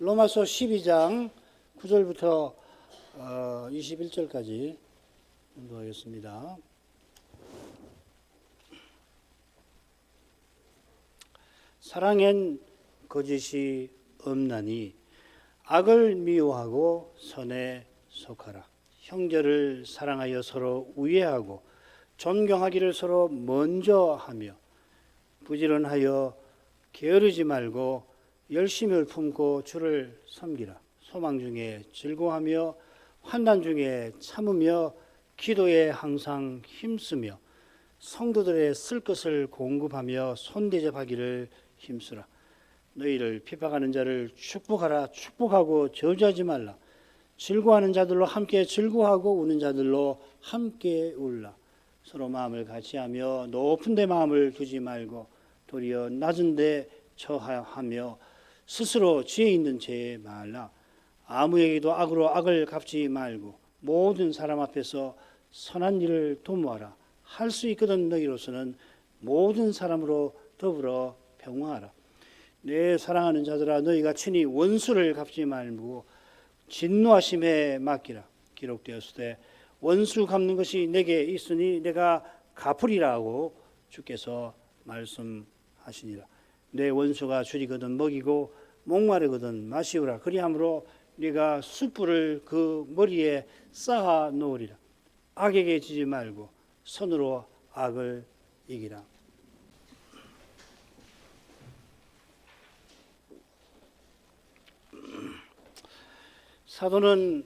로마서 12장 9절부터 21절까지 공부하겠습니다. 사랑엔 거짓이 없나니 악을 미워하고 선에 속하라. 형제를 사랑하여 서로 우애하고 존경하기를 서로 먼저 하며 부지런하여 게으르지 말고 열심을 품고 주를 섬기라. 소망 중에 즐거워하며 환난 중에 참으며 기도에 항상 힘쓰며 성도들의 쓸 것을 공급하며 손대접하기를 힘쓰라. 너희를 핍박하는 자를 축복하라. 축복하고 저주하지 말라. 즐거워하는 자들로 함께 즐거워하고 우는 자들로 함께 울라. 서로 마음을 같이하며 높은 데 마음을 두지 말고 도리어 낮은 데 처하며 스스로 지혜 있는 채 말라. 아무에게도 악으로 악을 갚지 말고 모든 사람 앞에서 선한 일을 도모하라. 할 수 있거든 너희로서는 모든 사람으로 더불어 평화하라. 내 사랑하는 자들아, 너희가 친히 원수를 갚지 말고 진노하심에 맡기라. 기록되었을 때 원수 갚는 것이 내게 있으니 내가 갚으리라고 주께서 말씀하시니라. 내 원수가 줄이거든 먹이고 목마르거든 마시우라. 그리함으로 네가 숯불을 그 머리에 쌓아 놓으리라. 악에게 지지 말고 선으로 악을 이기라. 사도는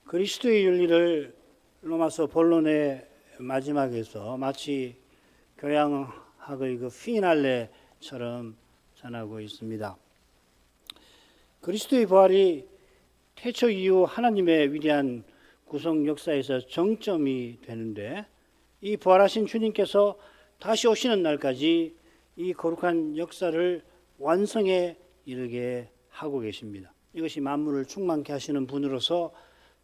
그리스도의 윤리를 로마서 본론의 마지막에서 마치 교양학의 그 피날레처럼 전하고 있습니다. 그리스도의 부활이 태초 이후 하나님의 위대한 구속 역사에서 정점이 되는데, 이 부활하신 주님께서 다시 오시는 날까지 이 거룩한 역사를 완성에 이르게 하고 계십니다. 이것이 만물을 충만케 하시는 분으로서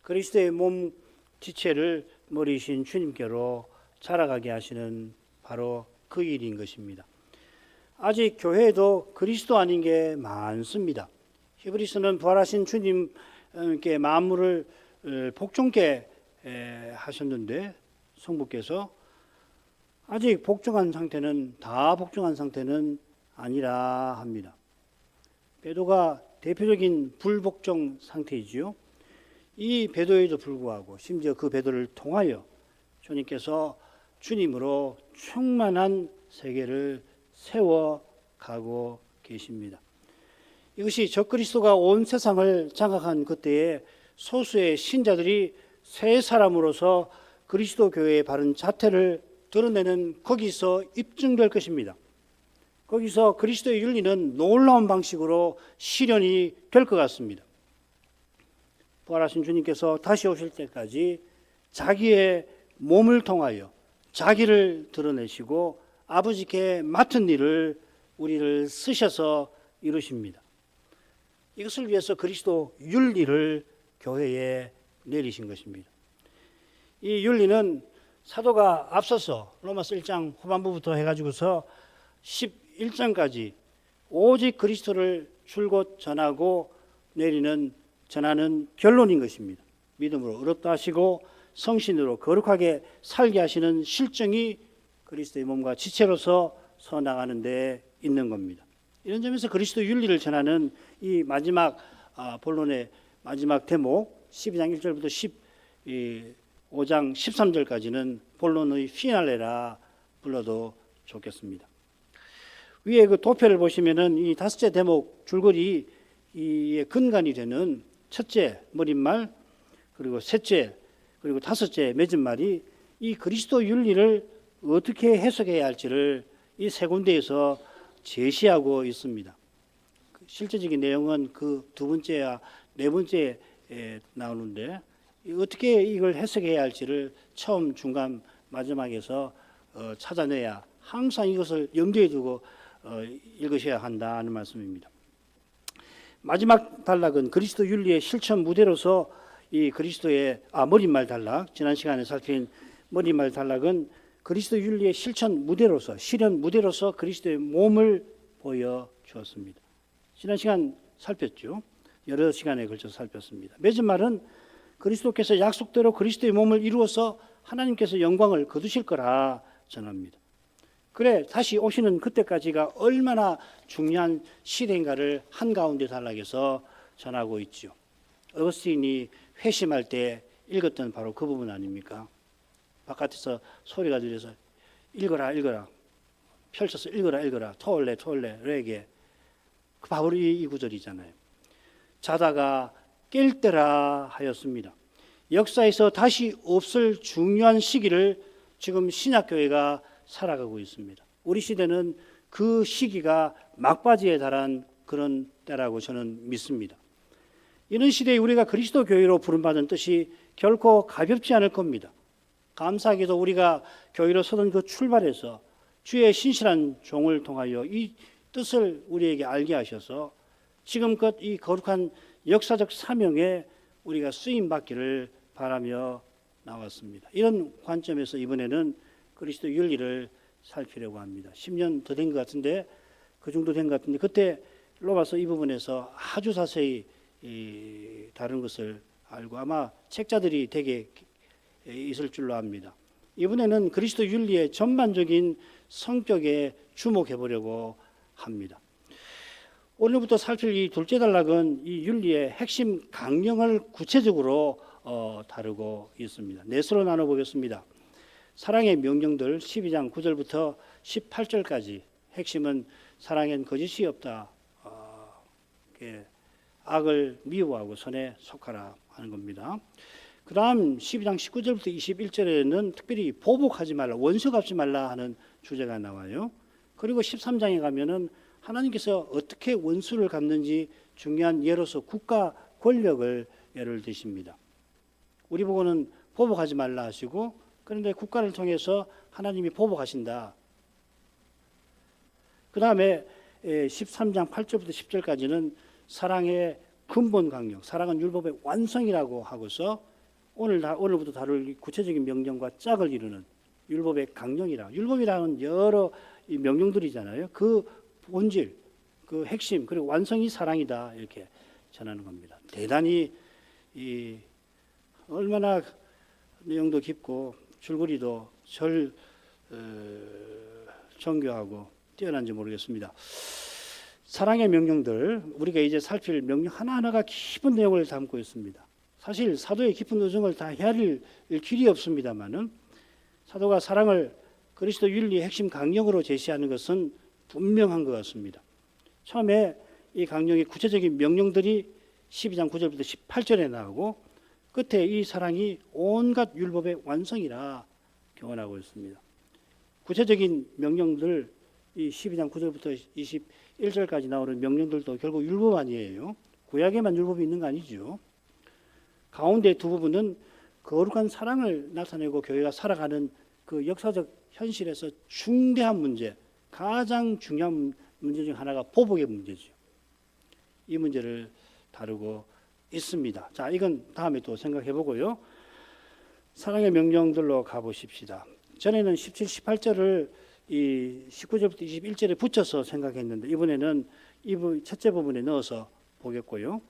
그리스도의 몸 지체를 머리이신 주님께로 자라가게 하시는 바로 그 일인 것입니다. 아직 교회에도 그리스도 아닌 게 많습니다. 히브리서는 부활하신 주님께 만물을 복종케 하셨는데, 성부께서 아직 다 복종한 상태는 아니라 합니다. 배도가 대표적인 불복종 상태이지요. 이 배도에도 불구하고 심지어 그 배도를 통하여 주님께서 주님으로 충만한 세계를 세워가고 계십니다. 이것이 적그리스도가 온 세상을 장악한 그때에 소수의 신자들이 새 사람으로서 그리스도 교회의 바른 자태를 드러내는 거기서 입증될 것입니다. 거기서 그리스도의 윤리는 놀라운 방식으로 실현이 될 것 같습니다. 부활하신 주님께서 다시 오실 때까지 자기의 몸을 통하여 자기를 드러내시고 아버지께 맡은 일을 우리를 쓰셔서 이루십니다. 이것을 위해서 그리스도 윤리를 교회에 내리신 것입니다. 이 윤리는 사도가 앞서서 로마서 1장 후반부부터 해가지고서 11장까지 오직 그리스도를 줄곧 전하고 전하는 결론인 것입니다. 믿음으로 의롭다 하시고 성신으로 거룩하게 살게 하시는 실정이 그리스도의 몸과 지체로서 서나가는 데 있는 겁니다. 이런 점에서 그리스도 윤리를 전하는 이 마지막 본론의 마지막 대목 12장 1절부터 15장 13절까지는 본론의 피날레라 불러도 좋겠습니다. 위에 그 도표를 보시면은 이 다섯째 대목 줄거리 이 근간이 되는 첫째 머릿말, 그리고 셋째, 그리고 다섯째 맺은말이 이 그리스도 윤리를 어떻게 해석해야 할지를 이 세 군데에서 제시하고 있습니다. 실제적인 내용은 그 두 번째와 네 번째에 나오는데, 어떻게 이걸 해석해야 할지를 처음, 중간, 마지막에서 찾아내야 항상 이것을 염두에 두고 읽으셔야 한다는 말씀입니다. 마지막 단락은 그리스도 윤리의 실천 무대로서 이 그리스도의 머릿말 단락, 지난 시간에 살핀 머릿말 단락은 그리스도 윤리의 실천 무대로서, 실현 무대로서 그리스도의 몸을 보여주었습니다. 지난 시간 살폈죠. 여러 시간에 걸쳐서 살폈습니다. 맺은 말은 그리스도께서 약속대로 그리스도의 몸을 이루어서 하나님께서 영광을 거두실 거라 전합니다. 그래 다시 오시는 그때까지가 얼마나 중요한 시대인가를 한가운데 단락에서 전하고 있죠. 어거스틴이 회심할 때 읽었던 바로 그 부분 아닙니까? 바깥에서 소리가 들려서 읽어라 읽어라 펼쳐서 읽어라 토올레 레게 바로 이 구절이잖아요. 자다가 깰 때라 하였습니다. 역사에서 다시 없을 중요한 시기를 지금 신약교회가 살아가고 있습니다. 우리 시대는 그 시기가 막바지에 달한 그런 때라고 저는 믿습니다. 이런 시대에 우리가 그리스도 교회로 부름받은 뜻이 결코 가볍지 않을 겁니다. 감사하게도 우리가 교회로 서던 그 출발에서 주의 신실한 종을 통하여 이 뜻을 우리에게 알게 하셔서 지금껏 이 거룩한 역사적 사명에 우리가 쓰임받기를 바라며 나왔습니다. 이런 관점에서 이번에는 그리스도 윤리를 살피려고 합니다. 10년 더 된 것 같은데 그 정도 된 것 같은데 그때 로마서 이 부분에서 아주 자세히 다른 것을 알고 아마 책자들이 되게 있을 줄로 압니다. 이번에는 그리스도 윤리의 전반적인 성격에 주목해 보려고 합니다. 오늘부터 살필 이 둘째 단락은 이 윤리의 핵심 강령을 구체적으로 다루고 있습니다. 넷으로 나눠보겠습니다. 사랑의 명령들 12장 9절부터 18절까지 핵심은 사랑엔 거짓이 없다. 악을 미워하고 선에 속하라 하는 겁니다. 그 다음 12장 19절부터 21절에는 특별히 보복하지 말라, 원수 갚지 말라 하는 주제가 나와요. 그리고 13장에 가면은 하나님께서 어떻게 원수를 갚는지 중요한 예로서 국가 권력을 예를 드십니다. 우리 보고는 보복하지 말라 하시고 그런데 국가를 통해서 하나님이 보복하신다. 그 다음에 13장 8절부터 10절까지는 사랑의 근본 강령, 사랑은 율법의 완성이라고 하고서 오늘부터 다룰 구체적인 명령과 짝을 이루는 율법의 강령이라. 율법이라는 여러 명령들이잖아요. 그 본질, 그 핵심, 그리고 완성이 사랑이다 이렇게 전하는 겁니다. 대단히 얼마나 내용도 깊고 줄거리도 정교하고 뛰어난지 모르겠습니다. 사랑의 명령들, 우리가 이제 살필 명령 하나하나가 깊은 내용을 담고 있습니다. 사실 사도의 깊은 의정을 다 헤아릴 길이 없습니다만은 사도가 사랑을 그리스도 윤리의 핵심 강령으로 제시하는 것은 분명한 것 같습니다. 처음에 이 강령의 구체적인 명령들이 12장 9절부터 18절에 나오고 끝에 이 사랑이 온갖 율법의 완성이라 교훈하고 있습니다. 구체적인 명령들 이 12장 9절부터 21절까지 나오는 명령들도 결국 율법 아니에요. 구약에만 율법이 있는 거 아니죠. 가운데 두 부분은 거룩한 사랑을 나타내고 교회가 살아가는 그 역사적 현실에서 중대한 문제, 가장 중요한 문제 중 하나가 보복의 문제죠. 이 문제를 다루고 있습니다. 자, 이건 다음에 또 생각해 보고요. 사랑의 명령들로 가보십시다. 전에는 17, 18절을 이 19절부터 21절에 붙여서 생각했는데 이번에는 이 첫째 부분에 넣어서 보겠고요.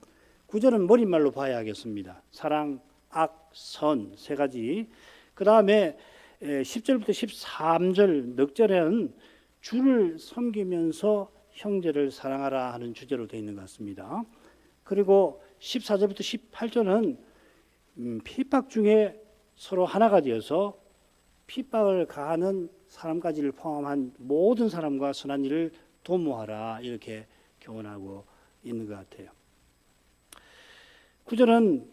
9절은 머릿말로 봐야 하겠습니다. 사랑, 악, 선 세 가지. 그 다음에 10절부터 13절 넉절에는 주를 섬기면서 형제를 사랑하라 하는 주제로 되어 있는 것 같습니다. 그리고 14절부터 18절은 핍박 중에 서로 하나가 되어서 핍박을 가하는 사람까지를 포함한 모든 사람과 선한 일을 도모하라 이렇게 교훈하고 있는 것 같아요. 9절은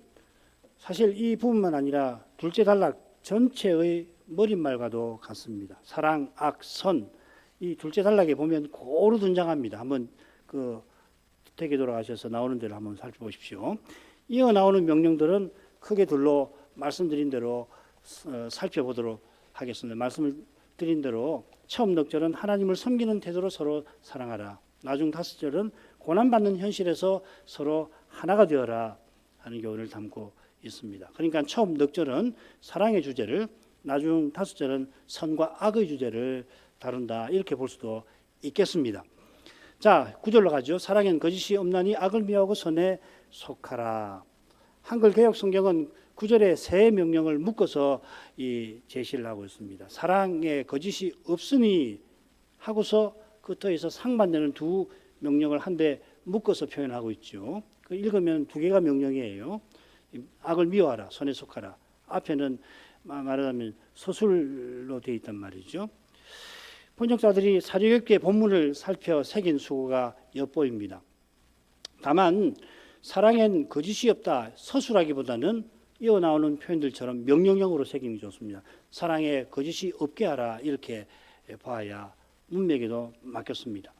사실 이 부분만 아니라 둘째 단락 전체의 머릿말과도 같습니다. 사랑, 악, 선 이 둘째 단락에 보면 고루 등장합니다. 한번 그 되게 돌아가셔서 나오는 대로 한번 살펴보십시오. 이어 나오는 명령들은 크게 둘로 말씀드린 대로 살펴보도록 하겠습니다. 말씀을 드린 대로 처음 넉절은 하나님을 섬기는 태도로 서로 사랑하라. 나중 5절은 고난받는 현실에서 서로 하나가 되어라 하는 교훈을 담고 있습니다. 그러니까 처음 넉절은 사랑의 주제를, 나중 5절은 선과 악의 주제를 다룬다 이렇게 볼 수도 있겠습니다. 자, 9절로 가죠. 사랑엔 거짓이 없나니 악을 미워하고 선에 속하라. 한글 개역 성경은 9절에 세 명령을 묶어서 제시를 하고 있습니다. 사랑에 거짓이 없으니 하고서 그 터에서 상반되는 두 명령을 한데 묶어서 표현하고 있죠. 그 읽으면 두 개가 명령이에요. 악을 미워하라, 선에 속하라. 앞에는 말하자면 서술로 되어 있단 말이죠. 번역자들이 사려엽게 본문을 살펴 새긴 수고가 엿보입니다. 다만 사랑엔 거짓이 없다 서술하기보다는 이어 나오는 표현들처럼 명령형으로 새김이 좋습니다. 사랑에 거짓이 없게 하라 이렇게 봐야 문맥에도 맡겼습니다.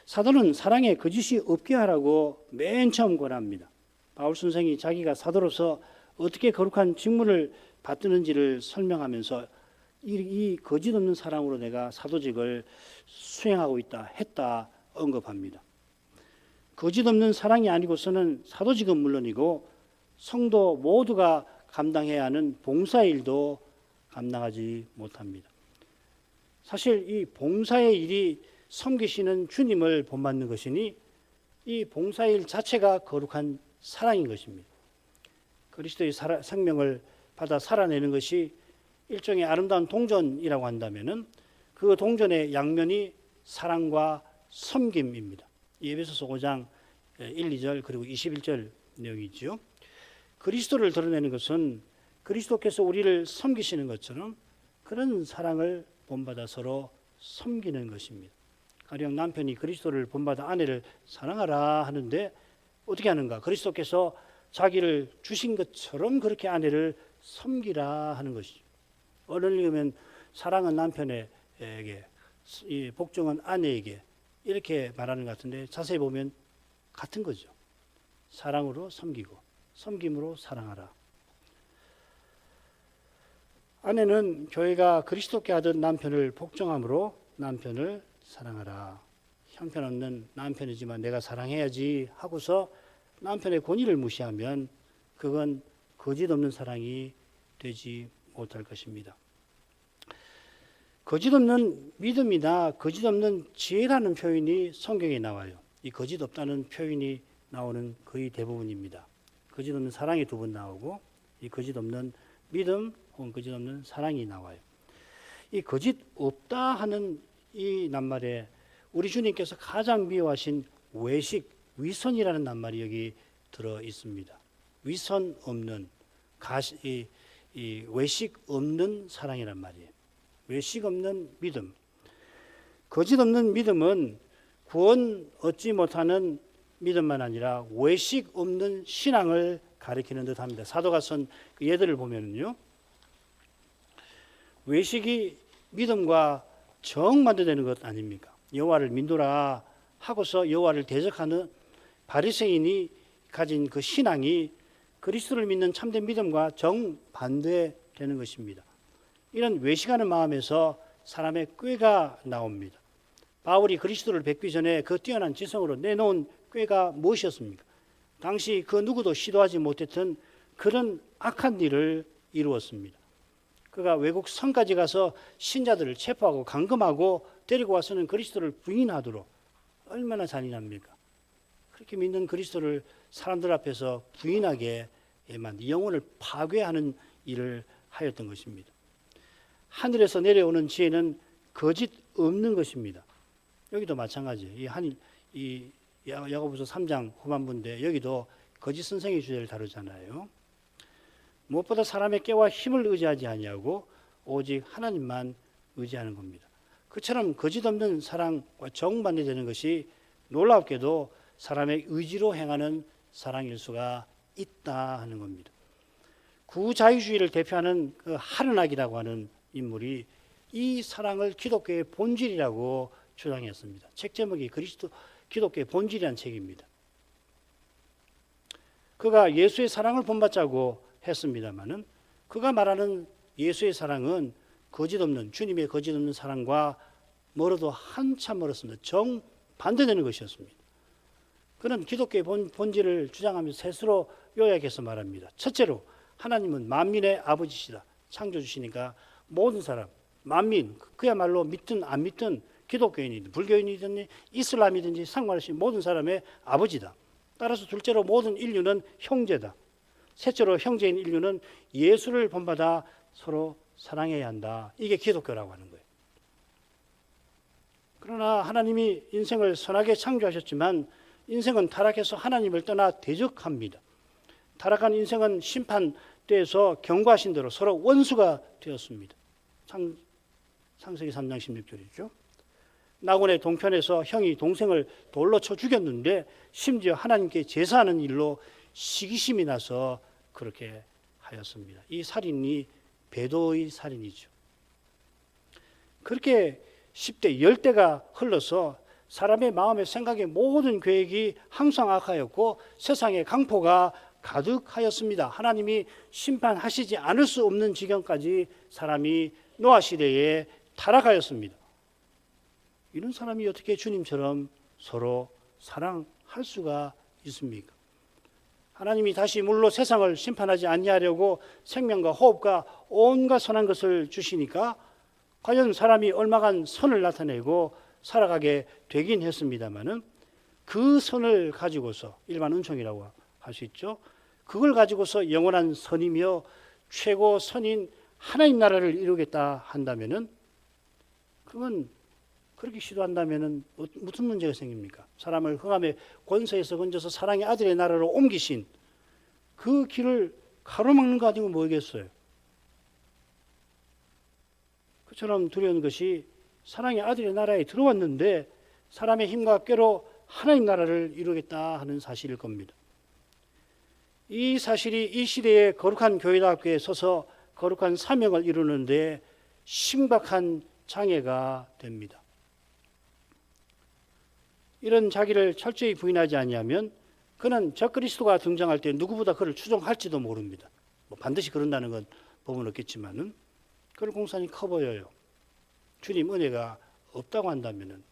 사도는 사랑에 거짓이 없게 하라고 맨 처음 권합니다. 바울 선생이 자기가 사도로서 어떻게 거룩한 직무를 받드는지를 설명하면서 이 거짓 없는 사랑으로 내가 사도직을 수행하고 있다 했다 언급합니다. 거짓 없는 사랑이 아니고서는 사도직은 물론이고 성도 모두가 감당해야 하는 봉사일도 감당하지 못합니다. 사실 이 봉사의 일이 섬기시는 주님을 본받는 것이니 이 봉사일 자체가 거룩한 사랑인 것입니다. 그리스도의 생명을 받아 살아내는 것이 일종의 아름다운 동전이라고 한다면은 그 동전의 양면이 사랑과 섬김입니다. 에베소서 5장 1, 2절 그리고 21절 내용이죠. 그리스도를 드러내는 것은 그리스도께서 우리를 섬기시는 것처럼 그런 사랑을 본받아 서로 섬기는 것입니다. 가령 남편이 그리스도를 본받아 아내를 사랑하라 하는데 어떻게 하는가? 그리스도께서 자기를 주신 것처럼 그렇게 아내를 섬기라 하는 것이죠. 어른을 읽으면 사랑은 남편에게, 복종은 아내에게 이렇게 말하는 것 같은데 자세히 보면 같은 거죠. 사랑으로 섬기고 섬김으로 사랑하라. 아내는 교회가 그리스도께 하듯 남편을 복종함으로 남편을 사랑하라. 형편없는 남편이지만 내가 사랑해야지 하고서 남편의 권위를 무시하면 그건 거짓 없는 사랑이 되지 못할 것입니다. 거짓 없는 믿음이나 거짓 없는 지혜라는 표현이 성경에 나와요. 이 거짓 없다는 표현이 나오는 거의 대부분입니다. 거짓 없는 사랑이 두 번 나오고 이 거짓 없는 믿음 혹은 거짓 없는 사랑이 나와요. 이 거짓 없다 하는 이 낱말에 우리 주님께서 가장 미워하신 외식, 위선이라는 낱말이 여기 들어 있습니다. 위선 없는, 외식 없는 사랑이란 말이에요. 외식 없는 믿음. 거짓 없는 믿음은 구원 얻지 못하는 믿음만 아니라 외식 없는 신앙을 가리키는 듯 합니다. 사도가 쓴 예들을 보면요. 외식이 믿음과 정반대되는 것 아닙니까? 여호와를 믿노라 하고서 여호와를 대적하는 바리새인이 가진 그 신앙이 그리스도를 믿는 참된 믿음과 정반대되는 것입니다. 이런 외식하는 마음에서 사람의 꾀가 나옵니다. 바울이 그리스도를 뵙기 전에 그 뛰어난 지성으로 내놓은 꾀가 무엇이었습니까? 당시 그 누구도 시도하지 못했던 그런 악한 일을 이루었습니다. 그가 외국 성까지 가서 신자들을 체포하고 감금하고 데리고 와서는 그리스도를 부인하도록 얼마나 잔인합니까? 그렇게 믿는 그리스도를 사람들 앞에서 부인하게만 영혼을 파괴하는 일을 하였던 것입니다. 하늘에서 내려오는 지혜는 거짓 없는 것입니다. 여기도 마찬가지예요. 이 야고보서 3장 후반부인데 여기도 거짓 선생의 주제를 다루잖아요. 무엇보다 사람의 깨와 힘을 의지하지 아니하고 오직 하나님만 의지하는 겁니다. 그처럼 거짓 없는 사랑과 정반대되는 것이 놀랍게도 사람의 의지로 행하는 사랑일 수가 있다 하는 겁니다. 구자유주의를 대표하는 그 하르낙이라고 하는 인물이 이 사랑을 기독교의 본질이라고 주장했습니다. 책 제목이 기독교의 본질이라는 책입니다. 그가 예수의 사랑을 본받자고 했습니다마는 그가 말하는 예수의 사랑은 거짓 없는 주님의 거짓 없는 사랑과 멀어도 한참 멀었습니다. 정반대되는 것이었습니다. 그는 기독교의 본질을 주장하면서 셋으로 요약해서 말합니다. 첫째로 하나님은 만민의 아버지시다. 창조주시니까 모든 사람, 만민, 그야말로 믿든 안 믿든 기독교인이든 불교인이든 이슬람이든지 상관없이 모든 사람의 아버지다. 따라서 둘째로 모든 인류는 형제다. 셋째로 형제인 인류는 예수를 본받아 서로 사랑해야 한다. 이게 기독교라고 하는 거예요. 그러나 하나님이 인생을 선하게 창조하셨지만 인생은 타락해서 하나님을 떠나 대적합니다. 타락한 인생은 심판대에서 경고하신 대로 서로 원수가 되었습니다. 창세기 3장 16절이죠. 나곤의 동편에서 형이 동생을 돌로 쳐 죽였는데 심지어 하나님께 제사하는 일로 시기심이 나서 그렇게 하였습니다. 이 살인이 배도의 살인이죠. 그렇게 10대, 10대가 흘러서 사람의 마음의 생각의 모든 계획이 항상 악하였고 세상의 강포가 가득하였습니다. 하나님이 심판하시지 않을 수 없는 지경까지 사람이 노아 시대에 타락하였습니다. 이런 사람이 어떻게 주님처럼 서로 사랑할 수가 있습니까? 하나님이 다시 물로 세상을 심판하지 아니하려고 생명과 호흡과 온갖 선한 것을 주시니까 과연 사람이 얼마간 선을 나타내고 살아가게 되긴 했습니다마는 그 선을 가지고서 일반 은총이라고 할 수 있죠. 그걸 가지고서 영원한 선이며 최고 선인 하나님 나라를 이루겠다 한다면은 그건 그렇게 시도한다면은 무슨 문제가 생깁니까? 사람을 흑암의 권세에서 건져서 사랑의 아들의 나라로 옮기신 그 길을 가로막는 거 아니고 뭐겠어요? 그처럼 두려운 것이 사랑의 아들의 나라에 들어왔는데 사람의 힘과 꾀로 하나님 나라를 이루겠다 하는 사실일 겁니다. 이 사실이 이 시대의 거룩한 교회답게 서서 거룩한 사명을 이루는데 심각한 장애가 됩니다. 이런 자기를 철저히 부인하지 아니하면 그는 적그리스도가 등장할 때 누구보다 그를 추종할지도 모릅니다. 반드시 그런다는 건 법은 없겠지만은 그럴 공산이 커 보여요. 주님 은혜가 없다고 한다면은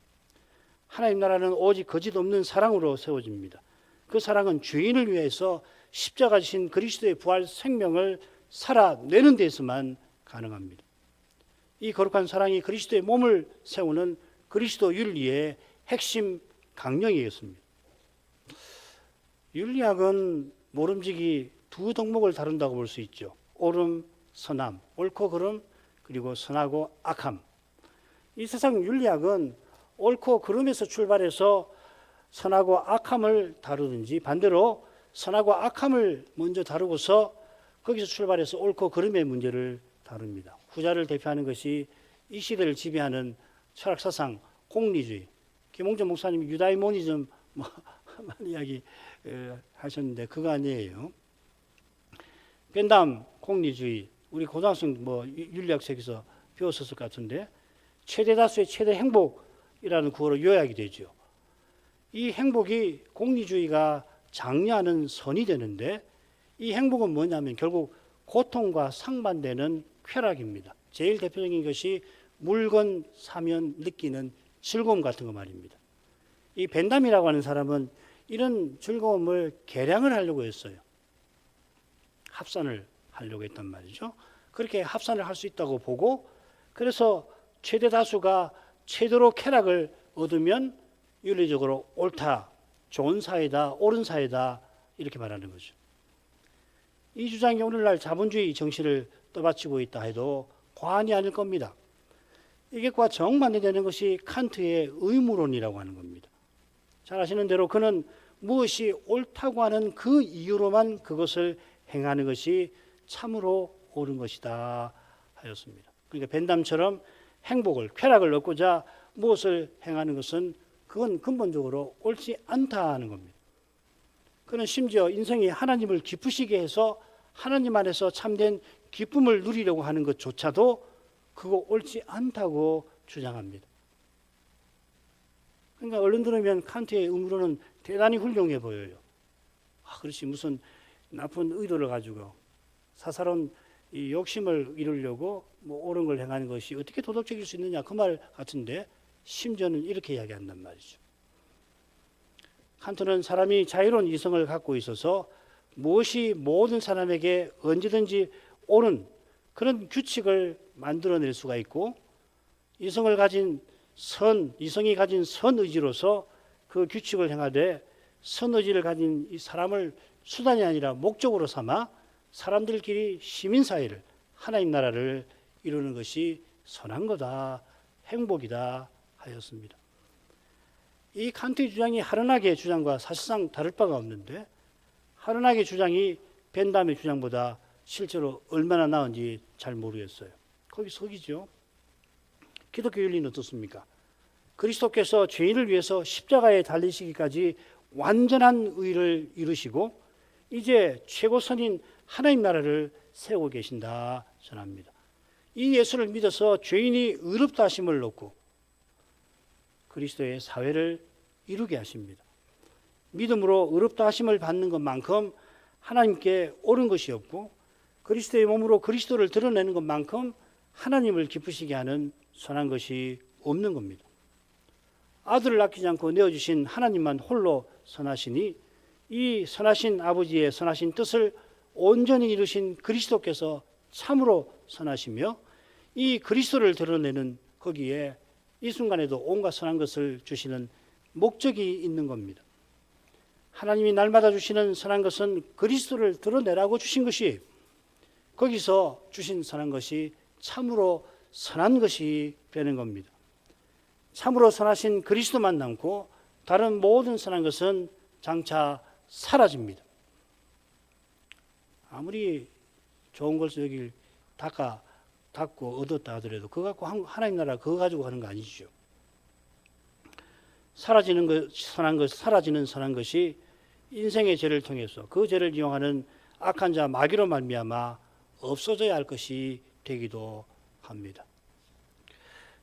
하나님 나라는 오직 거짓 없는 사랑으로 세워집니다. 그 사랑은 죄인을 위해서 십자가 지신 그리스도의 부활 생명을 살아내는 데서만 가능합니다. 이 거룩한 사랑이 그리스도의 몸을 세우는 그리스도 윤리의 핵심 강령이었습니다. 윤리학은 모름지기 두 덕목을 다룬다고 볼 수 있죠. 옳음, 선함, 옳고 그름, 그리고 선하고 악함. 이 세상 윤리학은 옳고 그름에서 출발해서 선하고 악함을 다루든지 반대로 선하고 악함을 먼저 다루고서 거기서 출발해서 옳고 그름의 문제를 다룹니다. 후자를 대표하는 것이 이 시대를 지배하는 철학사상 공리주의. 김홍전 목사님이 유다이모니즘 많은 이야기 하셨는데 그거 아니에요. 벤담 공리주의. 우리 고등학생 윤리학책에서 배웠었을 것 같은데 최대 다수의 최대 행복이라는 구호로 요약이 되죠. 이 행복이 공리주의가 장려하는 선이 되는데 이 행복은 뭐냐면 결국 고통과 상반되는 쾌락입니다. 제일 대표적인 것이 물건 사면 느끼는 즐거움 같은 거 말입니다. 이 벤담이라고 하는 사람은 이런 즐거움을 계량을 하려고 했어요. 합산을 하려고 했단 말이죠. 그렇게 합산을 할 수 있다고 보고 그래서 최대 다수가 최대로 쾌락을 얻으면 윤리적으로 옳다, 좋은 사회다, 옳은 사회다 이렇게 말하는 거죠. 이 주장이 오늘날 자본주의 정신을 떠받치고 있다 해도 과언이 아닐 겁니다. 이것과 정반대되는 것이 칸트의 의무론이라고 하는 겁니다. 잘 아시는 대로 그는 무엇이 옳다고 하는 그 이유로만 그것을 행하는 것이 참으로 옳은 것이다 하였습니다. 그러니까 벤담처럼 행복을, 쾌락을 얻고자 무엇을 행하는 것은 그건 근본적으로 옳지 않다 하는 겁니다. 그는 심지어 인생이 하나님을 기쁘시게 해서 하나님 안에서 참된 기쁨을 누리려고 하는 것조차도 그거 옳지 않다고 주장합니다. 그러니까 얼른 들으면 칸트의 의무로는 대단히 훌륭해 보여요. 그렇지 무슨 나쁜 의도를 가지고 사사로운 이 욕심을 이루려고 옳은 걸 행하는 것이 어떻게 도덕적일 수 있느냐 그 말 같은데 심지어는 이렇게 이야기한단 말이죠. 칸트는 사람이 자유로운 이성을 갖고 있어서 무엇이 모든 사람에게 언제든지 옳은 그런 규칙을 만들어낼 수가 있고 이성을 가진 이성이 가진 선의지로서 그 규칙을 행하되 선의지를 가진 이 사람을 수단이 아니라 목적으로 삼아 사람들끼리 시민사회를 하나님 나라를 이루는 것이 선한 거다, 행복이다 하였습니다. 이 칸트의 주장이 하르나게의 주장과 사실상 다를 바가 없는데 하르나게의 주장이 벤담의 주장보다 실제로 얼마나 나은지 잘 모르겠어요. 거기 속이죠. 기독교 윤리는 어떻습니까? 그리스도께서 죄인을 위해서 십자가에 달리시기까지 완전한 의를 이루시고 이제 최고선인 하나님 나라를 세우고 계신다 전합니다. 이 예수를 믿어서 죄인이 의롭다 하심을 얻고 그리스도의 사회를 이루게 하십니다. 믿음으로 의롭다 하심을 받는 것만큼 하나님께 옳은 것이 없고 그리스도의 몸으로 그리스도를 드러내는 것만큼 하나님을 기쁘시게 하는 선한 것이 없는 겁니다. 아들을 아끼지 않고 내어주신 하나님만 홀로 선하시니 이 선하신 아버지의 선하신 뜻을 온전히 이루신 그리스도께서 참으로 선하시며 이 그리스도를 드러내는 거기에 이 순간에도 온갖 선한 것을 주시는 목적이 있는 겁니다. 하나님이 날마다 주시는 선한 것은 그리스도를 드러내라고 주신 것이 거기서 주신 선한 것이 참으로 선한 것이 되는 겁니다. 참으로 선하신 그리스도만 남고 다른 모든 선한 것은 장차 사라집니다. 아무리 좋은 것을 여기 닦고 얻었다 하더라도 그거 갖고 하나님 나라 그거 가지고 하는 거 아니죠. 사라지는 선한 것이 인생의 죄를 통해서 그 죄를 이용하는 악한 자 마귀로 말미암아 없어져야 할 것이 되기도 합니다.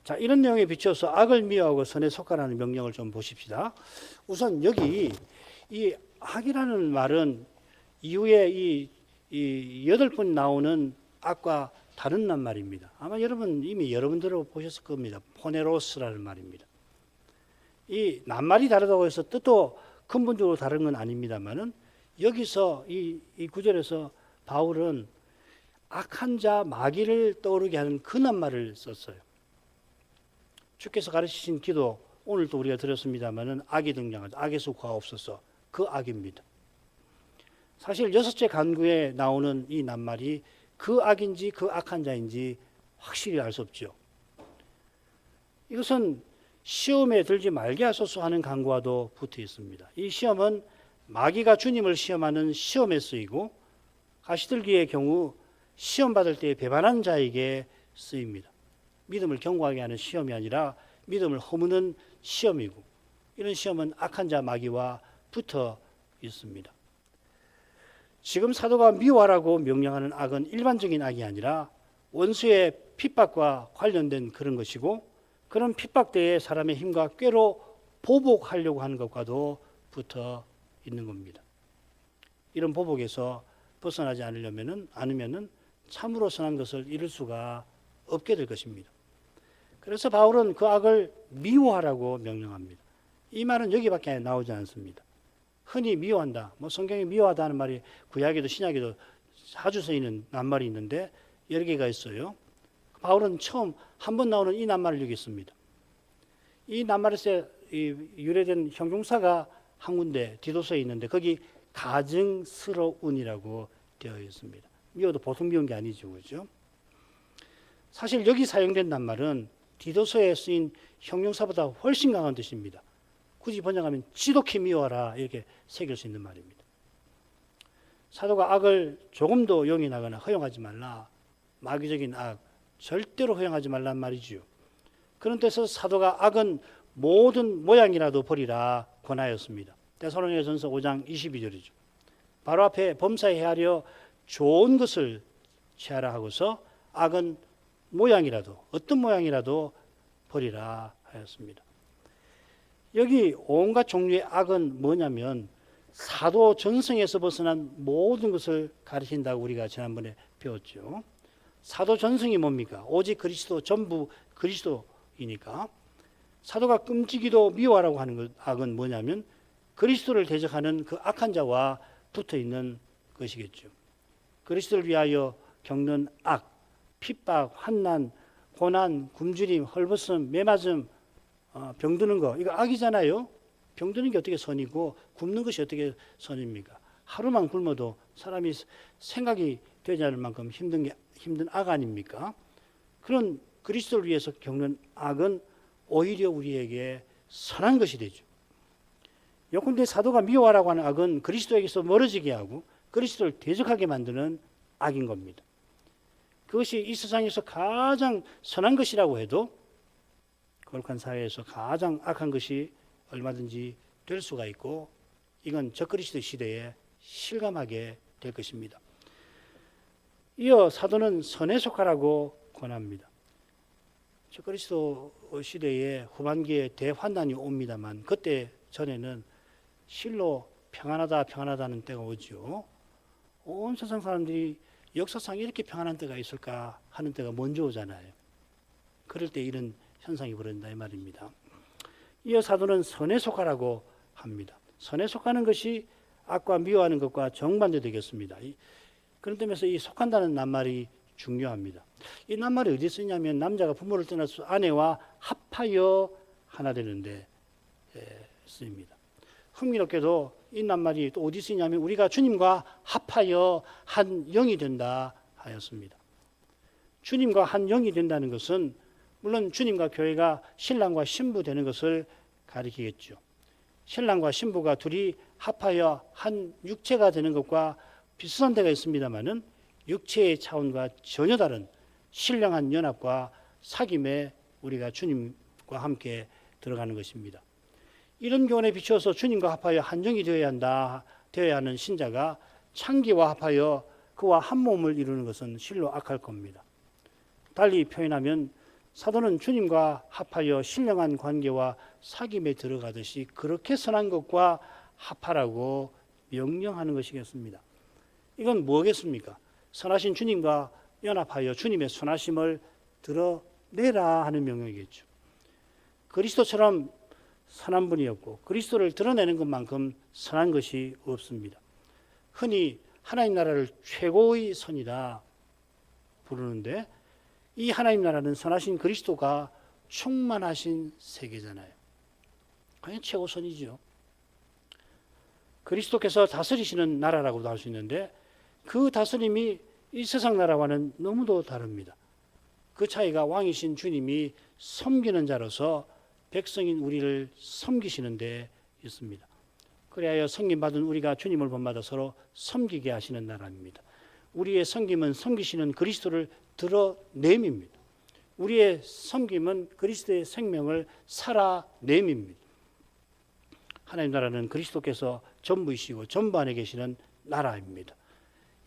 자, 이런 내용에 비춰서 악을 미워하고 선에 속하라는 명령을 좀 보십시다. 우선 여기 이 악이라는 말은 이후에 이 8번 나오는 악과 다른 낱말입니다. 아마 이미 여러분 들어보셨을 겁니다. 포네로스라는 말입니다. 이 낱말이 다르다고 해서 뜻도 근본적으로 다른 건 아닙니다만은 여기서 이 구절에서 바울은 악한 자 마귀를 떠오르게 하는 그 낱말을 썼어요. 주께서 가르치신 기도 오늘도 우리가 들었습니다마는 악이 등장하죠. 악에서 구하옵소서. 그 악입니다. 사실 6째 간구에 나오는 이 낱말이 그 악인지 그 악한 자인지 확실히 알 수 없죠. 이것은 시험에 들지 말게 하소서 하는 간구와도 붙어 있습니다. 이 시험은 마귀가 주님을 시험하는 시험에 쓰이고 가시들기의 경우 시험 받을 때 배반한 자에게 쓰입니다. 믿음을 견고하게 하는 시험이 아니라 믿음을 허무는 시험이고 이런 시험은 악한 자 마귀와 붙어 있습니다. 지금 사도가 미워하라고 명령하는 악은 일반적인 악이 아니라 원수의 핍박과 관련된 그런 것이고 그런 핍박 때에 사람의 힘과 꾀로 보복하려고 하는 것과도 붙어 있는 겁니다. 이런 보복에서 벗어나지 않으면은 참으로 선한 것을 이룰 수가 없게 될 것입니다. 그래서 바울은 그 악을 미워하라고 명령합니다. 이 말은 여기밖에 나오지 않습니다. 흔히 미워한다. 성경에 미워하다는 말이 구약에도 신약에도 자주 쓰이는 낱말이 있는데 여러 개가 있어요. 바울은 처음 한 번 나오는 이 낱말을 여기 있습니다. 이 낱말에서 유래된 형용사가 한 군데 디도서에 있는데 거기 가증스러운이라고 되어 있습니다. 미워도 보통 미운 게 아니죠, 그렇죠? 사실 여기 사용된 낱말은 디도서에 쓰인 형용사보다 훨씬 강한 뜻입니다. 굳이 번역하면 지독히 미워하라 이렇게 새길 수 있는 말입니다. 사도가 악을 조금도 용인하거나 허용하지 말라. 마귀적인 악 절대로 허용하지 말란 말이지요. 그런 뜻에서 사도가 악은 모든 모양이라도 버리라 권하였습니다. 데살로니가전서 5장 22절이죠. 바로 앞에 범사에 헤아려 좋은 것을 취하라 하고서 악은 모양이라도 어떤 모양이라도 버리라 하였습니다. 여기 온갖 종류의 악은 뭐냐면 사도 전승에서 벗어난 모든 것을 가르친다고 우리가 지난번에 배웠죠. 사도 전승이 뭡니까? 오직 그리스도, 전부 그리스도이니까. 사도가 끔찍이도 미워하라고 하는 악은 뭐냐면 그리스도를 대적하는 그 악한 자와 붙어 있는 것이겠죠. 그리스도를 위하여 겪는 악, 핍박, 환난, 고난, 굶주림, 헐벗음, 매맞음 병드는 거 이거 악이잖아요. 병드는 게 어떻게 선이고 굶는 것이 어떻게 선입니까? 하루만 굶어도 사람이 생각이 되지 않을 만큼 힘든 악 아닙니까? 그런 그리스도를 위해서 겪는 악은 오히려 우리에게 선한 것이 되죠. 요컨대 사도가 미워하라고 하는 악은 그리스도에게서 멀어지게 하고 그리스도를 대적하게 만드는 악인 겁니다. 그것이 이 세상에서 가장 선한 것이라고 해도 거룩한 사회에서 가장 악한 것이 얼마든지 될 수가 있고 이건 적그리스도 시대에 실감하게 될 것입니다. 이어 사도는 선에 속하라고 권합니다. 적그리스도 시대의 후반기에 대환난이 옵니다만 그때 전에는 실로 평안하다는 때가 오죠. 온 세상 사람들이 역사상 이렇게 평안한 때가 있을까 하는 때가 먼저 오잖아요. 그럴 때 이런 현상이 벌어진다 이 말입니다. 이어 사도는 선에 속하라고 합니다. 선에 속하는 것이 악과 미워하는 것과 정반대 되겠습니다. 그런 점에서 이 속한다는 낱말이 중요합니다. 이 낱말이 어디 쓰냐면 남자가 부모를 떠나서 아내와 합하여 하나 되는데 쓰입니다. 흥미롭게도 이 낱말이 또 어디 쓰냐면 우리가 주님과 합하여 한 영이 된다 하였습니다. 주님과 한 영이 된다는 것은 물론 주님과 교회가 신랑과 신부 되는 것을 가리키겠죠. 신랑과 신부가 둘이 합하여 한 육체가 되는 것과 비슷한 데가 있습니다마는 육체의 차원과 전혀 다른 신령한 연합과 사귐에 우리가 주님과 함께 들어가는 것입니다. 이런 교훈에 비추어서 주님과 합하여 한 영이 되어야 하는 신자가 창기와 합하여 그와 한 몸을 이루는 것은 실로 악할 겁니다. 달리 표현하면 사도는 주님과 합하여 신령한 관계와 사귐에 들어가듯이 그렇게 선한 것과 합하라고 명령하는 것이겠습니다. 이건 뭐겠습니까? 선하신 주님과 연합하여 주님의 선하심을 드러내라 하는 명령이겠죠. 그리스도처럼 선한 분이었고 그리스도를 드러내는 것만큼 선한 것이 없습니다. 흔히 하나님 나라를 최고의 선이다 부르는데 이 하나님 나라는 선하신 그리스도가 충만하신 세계잖아요. 그냥 최고선이죠. 그리스도께서 다스리시는 나라라고도 할 수 있는데 그 다스림이 이 세상 나라와는 너무도 다릅니다. 그 차이가 왕이신 주님이 섬기는 자로서 백성인 우리를 섬기시는 데 있습니다. 그래야 섬김받은 우리가 주님을 본받아 서로 섬기게 하시는 나라입니다. 우리의 섬김은 섬기시는 그리스도를 드러냄입니다. 우리의 섬김은 그리스도의 생명을 살아냄입니다. 하나님 나라는 그리스도께서 전부이시고 전부 안에 계시는 나라입니다.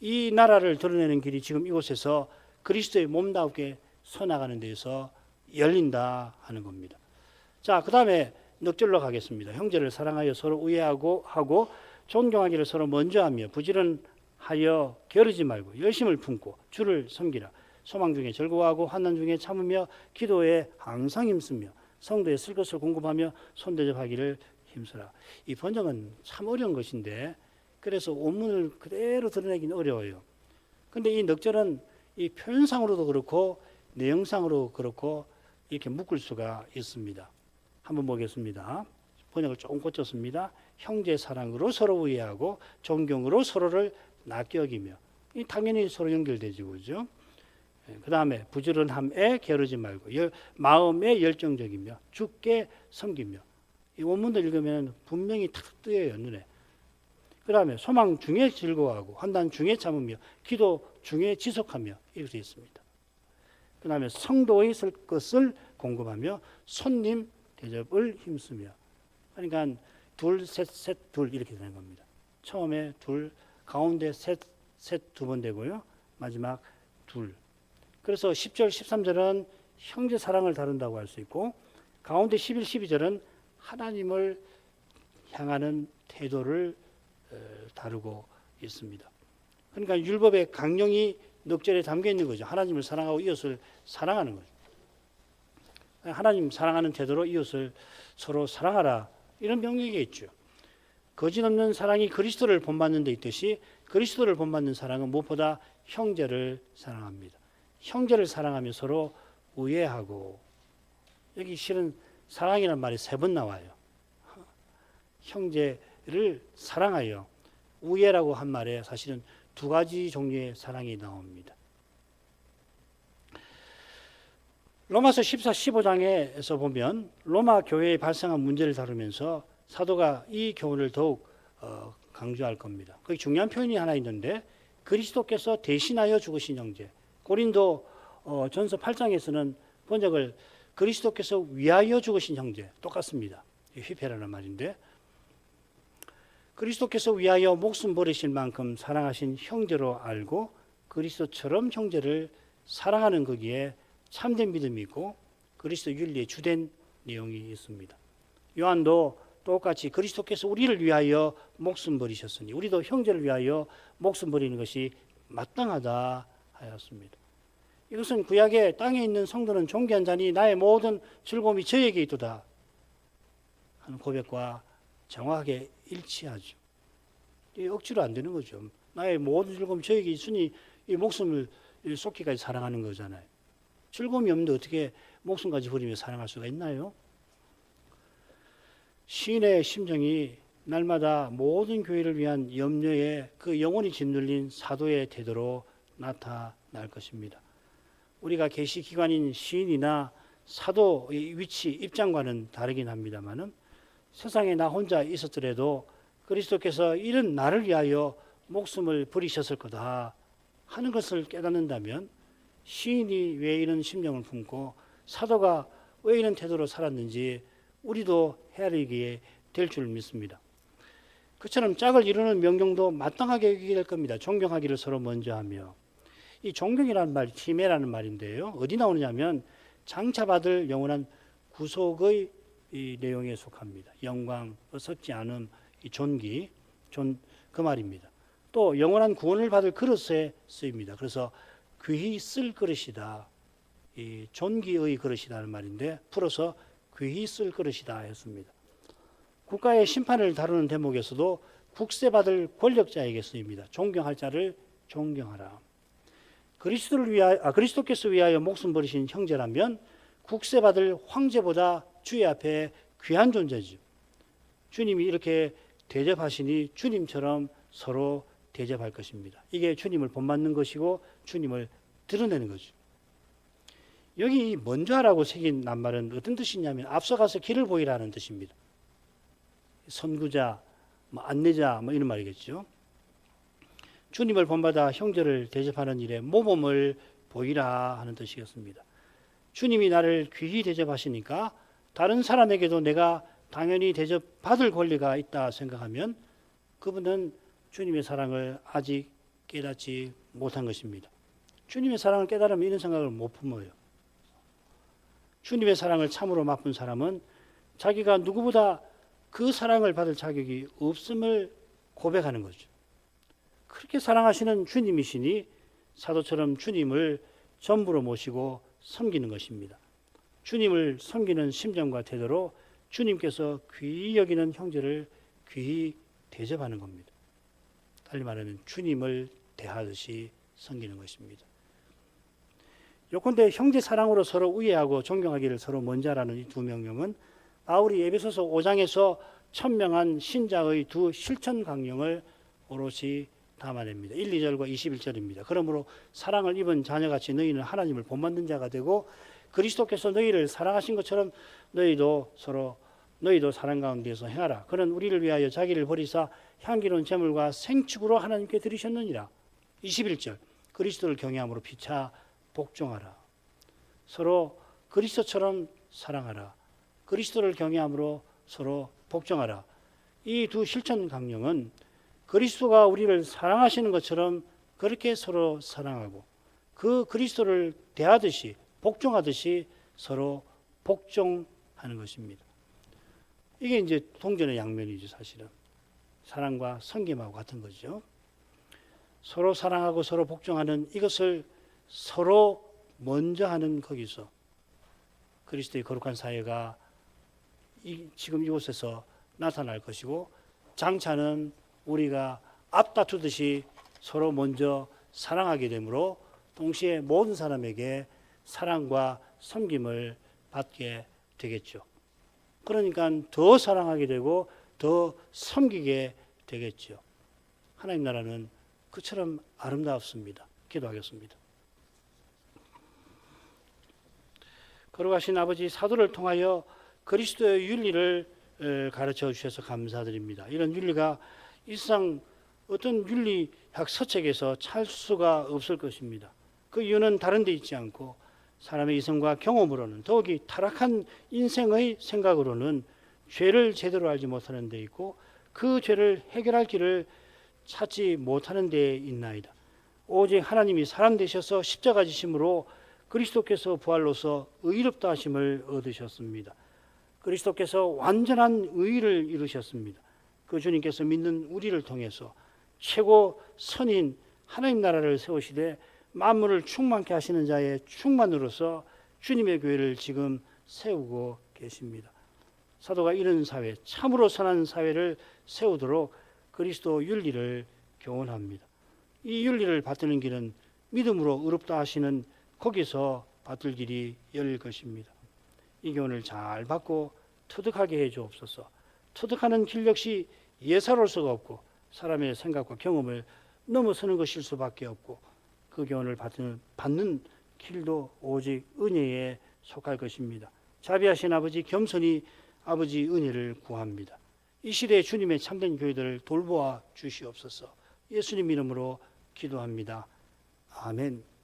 이 나라를 드러내는 길이 지금 이곳에서 그리스도의 몸답게 서나가는 데서 열린다 하는 겁니다. 자, 그 다음에 넉절로 가겠습니다. 형제를 사랑하여 서로 우애하고 존경하기를 서로 먼저 하며 부지런하여 게으르지 말고 열심을 품고 주를 섬기라. 소망 중에 즐거워하고 환난 중에 참으며 기도에 항상 힘쓰며 성도에 쓸 것을 공급하며 손대접하기를 힘쓰라. 이 번역은 참 어려운 것인데 그래서 원문을 그대로 드러내기는 어려워요. 그런데 이 넉절은 이 표현상으로도 그렇고 내용상으로 그렇고 이렇게 묶을 수가 있습니다. 한번 보겠습니다. 번역을 조금 고쳤습니다. 형제 사랑으로 서로 우애하고 존경으로 서로를 낮게 여기며 당연히 서로 연결되죠. 그죠? 그 다음에 부지런함에 게으르지 말고 마음에 열정적이며 주께 섬기며 이 원문도 읽으면 분명히 탁 뜨여요. 눈에. 그 다음에 소망 중에 즐거워하고 환난 중에 참으며 기도 중에 지속하며 이렇게 되어 있습니다. 그 다음에 성도의 쓸 것을 공급하며 손님 대접을 힘쓰며 그러니까 둘, 셋, 둘 이렇게 되는 겁니다. 처음에 둘, 가운데 셋 두 번 되고요. 마지막 둘. 그래서 10절, 13절은 형제 사랑을 다룬다고 할 수 있고 가운데 11, 12절은 하나님을 향하는 태도를 다루고 있습니다. 그러니까 율법의 강령이 넉절에 담겨 있는 거죠. 하나님을 사랑하고 이웃을 사랑하는 거죠. 하나님 사랑하는 태도로 이웃을 서로 사랑하라 이런 명령이 있죠. 거짓 없는 사랑이 그리스도를 본받는 데 있듯이 그리스도를 본받는 사랑은 무엇보다 형제를 사랑합니다. 형제를 사랑하며 서로 우애하고 여기 실은 사랑이라는 말이 3번 나와요. 형제를 사랑하여. 우애라고 한 말에 사실은 2가지 종류의 사랑이 나옵니다. 로마서 14, 15장에서 보면 로마 교회에 발생한 문제를 다루면서 사도가 이 교훈을 더욱 강조할 겁니다. 거기 중요한 표현이 하나 있는데 그리스도께서 대신하여 죽으신 형제. 고린도 전서 8장에서는 번역을 그리스도께서 위하여 죽으신 형제 똑같습니다. 휘페라는 말인데 그리스도께서 위하여 목숨 버리실 만큼 사랑하신 형제로 알고 그리스도처럼 형제를 사랑하는 거기에 참된 믿음이 있고 그리스도 윤리의 주된 내용이 있습니다. 요한도 똑같이 그리스도께서 우리를 위하여 목숨 버리셨으니 우리도 형제를 위하여 목숨 버리는 것이 마땅하다 하였습니다. 이것은 구약의 땅에 있는 성도는 존귀한 자니 나의 모든 즐거움이 저에게 있도다 하는 고백과 정확하게 일치하죠. 이 억지로 안 되는 거죠. 나의 모든 즐거움이 저에게 있으니 이 목숨을 쏟기까지 사랑하는 거잖아요. 즐거움이 없는데 어떻게 목숨까지 버리며 사랑할 수가 있나요? 시인의 심정이 날마다 모든 교회를 위한 염려에 그 영혼이 짓눌린 사도의 태도로 나타날 것입니다. 우리가 계시기관인 시인이나 사도의 위치, 입장과는 다르긴 합니다만은 세상에 나 혼자 있었더라도 그리스도께서 이런 나를 위하여 목숨을 버리셨을 거다 하는 것을 깨닫는다면 시인이 왜 이런 심령을 품고 사도가 왜 이런 태도로 살았는지 우리도 헤아리게 될 줄 믿습니다. 그처럼 짝을 이루는 명령도 마땅하게 여기게 될 겁니다. 존경하기를 서로 먼저 하며. 이 존경이라는 말, 티메라는 말인데요. 어디 나오느냐면 장차받을 영원한 구속의 이 내용에 속합니다. 영광, 썩지 않음, 이 존귀, 그 말입니다. 또 영원한 구원을 받을 그릇에 쓰입니다. 그래서 귀히 쓸 그릇이다. 이 존귀의 그릇이라는 말인데 풀어서 귀히 쓸 그릇이다 했습니다. 국가의 심판을 다루는 대목에서도 국세받을 권력자에게 쓰입니다. 존경할 자를 존경하라. 그리스도께서 위하여 목숨 버리신 형제라면 국세받을 황제보다 주의 앞에 귀한 존재죠. 주님이 이렇게 대접하시니 주님처럼 서로 대접할 것입니다. 이게 주님을 본받는 것이고 주님을 드러내는 거죠. 여기 먼저 하라고 새긴 낱말은 어떤 뜻이냐면 앞서가서 길을 보이라는 뜻입니다. 선구자, 안내자 이런 말이겠죠. 주님을 본받아 형제를 대접하는 일에 모범을 보이라 하는 뜻이었습니다. 주님이 나를 귀히 대접하시니까 다른 사람에게도 내가 당연히 대접받을 권리가 있다 생각하면 그분은 주님의 사랑을 아직 깨닫지 못한 것입니다. 주님의 사랑을 깨달으면 이런 생각을 못 품어요. 주님의 사랑을 참으로 맛본 사람은 자기가 누구보다 그 사랑을 받을 자격이 없음을 고백하는 거죠. 그렇게 사랑하시는 주님이시니 사도처럼 주님을 전부로 모시고 섬기는 것입니다. 주님을 섬기는 심정과 태도로 주님께서 귀히 여기는 형제를 귀히 대접하는 겁니다. 달리 말하면 주님을 대하듯이 섬기는 것입니다. 요컨대 형제 사랑으로 서로 우애하고 존경하기를 서로 먼저 하라는 이 두 명령은 바울이 에베소서 5장에서 천명한 신자의 두 실천 강령을 오롯이 담아냅니다. 1, 2절과 21절입니다. 그러므로 사랑을 입은 자녀같이 너희는 하나님을 본받는 자가 되고 그리스도께서 너희를 사랑하신 것처럼 너희도 사랑 가운데서 행하라. 그는 우리를 위하여 자기를 버리사 향기로운 제물과 생축으로 하나님께 드리셨느니라. 21절 그리스도를 경외함으로 피차 복종하라. 서로 그리스도처럼 사랑하라. 그리스도를 경외함으로 서로 복종하라. 이 두 실천 강령은 그리스도가 우리를 사랑하시는 것처럼 그렇게 서로 사랑하고 그 그리스도를 대하듯이 복종하듯이 서로 복종하는 것입니다. 이게 이제 동전의 양면이죠, 사실은. 사랑과 섬김하고 같은 거죠. 서로 사랑하고 서로 복종하는 이것을 서로 먼저 하는 거기서 그리스도의 거룩한 사회가 지금 이곳에서 나타날 것이고 장차는 우리가 앞다투듯이 서로 먼저 사랑하게 되므로 동시에 모든 사람에게 사랑과 섬김을 받게 되겠죠. 그러니까 더 사랑하게 되고 더 섬기게 되겠죠. 하나님 나라는 그처럼 아름답습니다. 기도하겠습니다. 걸어가신 아버지 사도를 통하여 그리스도의 윤리를 가르쳐 주셔서 감사드립니다. 이런 윤리가 일상 어떤 윤리학 서책에서 찾을 수가 없을 것입니다. 그 이유는 다른 데 있지 않고 사람의 이성과 경험으로는, 더욱이 타락한 인생의 생각으로는 죄를 제대로 알지 못하는 데 있고 그 죄를 해결할 길을 찾지 못하는 데에 있나이다. 오직 하나님이 사람 되셔서 십자가 지심으로 그리스도께서 부활로서 의롭다 하심을 얻으셨습니다. 그리스도께서 완전한 의를 이루셨습니다. 그 주님께서 믿는 우리를 통해서 최고 선인 하나님 나라를 세우시되 만물을 충만케 하시는 자의 충만으로서 주님의 교회를 지금 세우고 계십니다. 사도가 이런 사회, 참으로 선한 사회를 세우도록 그리스도 윤리를 교훈합니다. 이 윤리를 받드는 길은 믿음으로 의롭다 하시는 거기서 받들 길이 열릴 것입니다. 이 교훈을 잘 받고 터득하게 해 주옵소서. 터득하는 길 역시 예사로울 수가 없고 사람의 생각과 경험을 넘어서는 것일 수밖에 없고 그 교훈을 받는 길도 오직 은혜에 속할 것입니다. 자비하신 아버지, 겸손히 아버지 은혜를 구합니다. 이 시대에 주님의 참된 교회들을 돌보아 주시옵소서. 예수님 이름으로 기도합니다. 아멘.